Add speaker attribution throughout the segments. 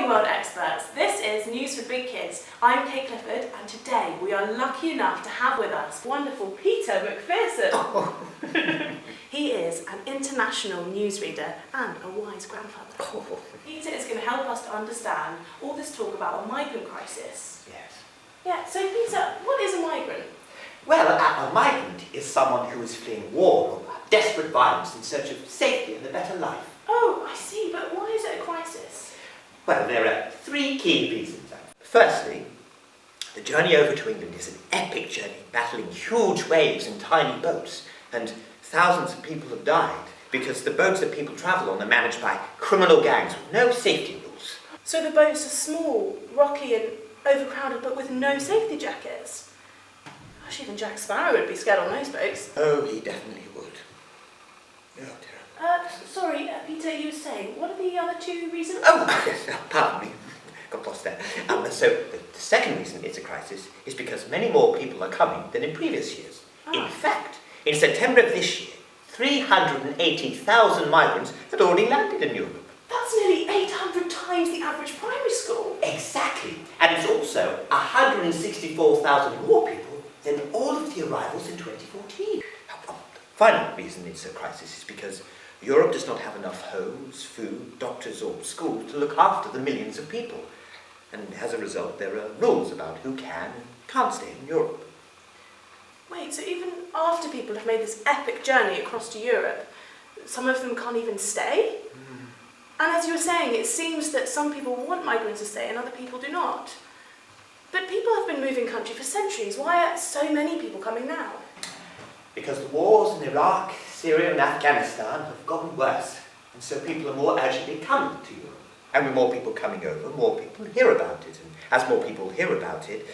Speaker 1: morning, world experts. This is News for Big Kids. I'm Kate Clifford, and today we are lucky enough to have with us wonderful Peter McPherson.
Speaker 2: Oh.
Speaker 1: He is an international newsreader and a wise grandfather.
Speaker 2: Oh.
Speaker 1: Peter is going to help us to understand all this talk about a migrant crisis.
Speaker 2: Yes.
Speaker 1: Yeah, so Peter, what is a migrant?
Speaker 2: Well, a migrant is someone who is fleeing war or desperate violence in search of safety and a better life.
Speaker 1: Oh, I see, but why is it a crisis?
Speaker 2: Well, there are three key reasons. Firstly, the journey over to England is an epic journey, battling huge waves in tiny boats, and thousands of people have died because the boats that people travel on are managed by criminal gangs with no safety rules.
Speaker 1: So the boats are small, rocky and overcrowded, but with no safety jackets? Gosh, even Jack Sparrow would be scared on those boats.
Speaker 2: Oh, he definitely would. Oh, dear.
Speaker 1: Sorry, Peter, you were saying, what are the other two reasons?
Speaker 2: Oh, yes, pardon me. Got lost there. So the second reason it's a crisis is because many more people are coming than in previous years. In fact, in September of this year, 380,000 migrants had already landed in Europe.
Speaker 1: That's nearly 800 times the average primary school.
Speaker 2: Exactly. And it's also 164,000 more people than all of the arrivals in 2014. The final reason it's a crisis is because Europe does not have enough homes, food, doctors or schools to look after the millions of people. And as a result, there are rules about who can and can't stay in Europe.
Speaker 1: Wait, so even after people have made this epic journey across to Europe, some of them can't even stay? And as you were saying, it seems that some people want migrants to stay and other people do not. But people have been moving country for centuries. Why are so many people coming now?
Speaker 2: Because the wars in Iraq, Syria and Afghanistan have gotten worse, and so people are more urgently coming to Europe. And with more people coming over, more people hear about it. And as more people hear about it,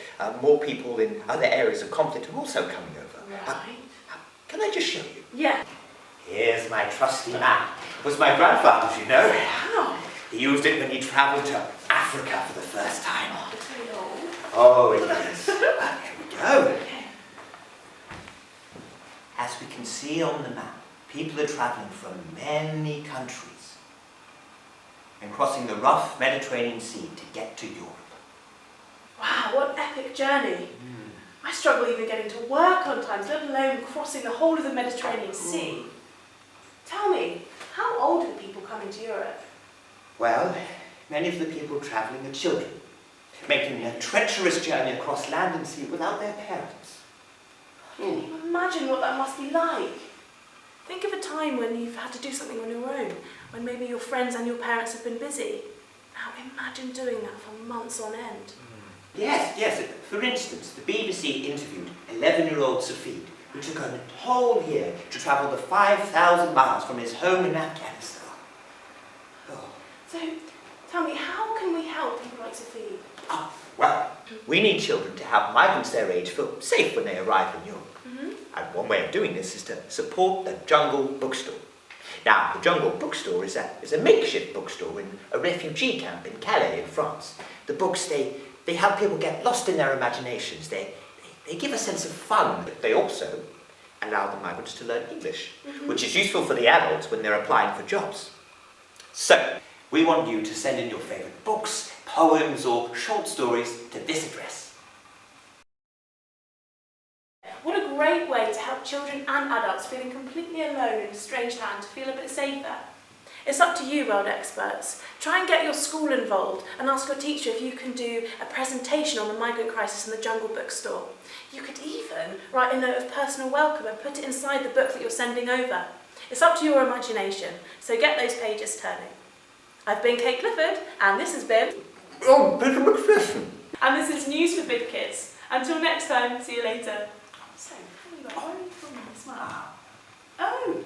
Speaker 2: more people in other areas of conflict are also coming over.
Speaker 1: Right.
Speaker 2: Can I just show you?
Speaker 1: Yeah.
Speaker 2: Here's my trusty map. It was my grandfather's, you know.
Speaker 1: Wow.
Speaker 2: He used it when he travelled to Africa for the first time.
Speaker 1: Oh, it's very old.
Speaker 2: Oh, it is. Here we go.
Speaker 1: Okay.
Speaker 2: As we can see on the map, people are travelling from many countries and crossing the rough Mediterranean Sea to get to Europe.
Speaker 1: Wow, what an epic journey. I struggle even getting to work on time, let alone crossing the whole of the Mediterranean Sea. Tell me, how old are the people coming to Europe?
Speaker 2: Well, many of the people travelling are children, making a treacherous journey across land and sea without their parents.
Speaker 1: Can you imagine what that must be like? Think of a time when you've had to do something on your own, when maybe your friends and your parents have been busy. Now imagine doing that for months on end.
Speaker 2: Yes. For instance, the BBC interviewed 11-year-old Safid, who took a whole year to travel the 5,000 miles from his home in Afghanistan. Oh.
Speaker 1: So, tell me, how can we help people like Safid?
Speaker 2: Well, we need children to have migrants their age feel safe when they arrive in Europe. And one way of doing this is to support the Jungle Bookstore. Now, the Jungle Bookstore is a makeshift bookstore in a refugee camp in Calais in France. The books, they help people get lost in their imaginations. They give a sense of fun, but they also allow the migrants to learn English, which is useful for the adults when they're applying for jobs. So, we want you to send in your favourite books, poems or short stories to this address.
Speaker 1: What a great way to help children and adults feeling completely alone in a strange land to feel a bit safer. It's up to you, world experts. Try and get your school involved and ask your teacher if you can do a presentation on the migrant crisis in the Jungle Bookstore. You could even write a note of personal welcome and put it inside the book that you're sending over. It's up to your imagination, so get those pages turning. I've been Kate Clifford, and this has been...
Speaker 2: Oh, Peter McPherson.
Speaker 1: And this is News for Big Kids. Until next time, see you later. So, where are you from this one? Oh.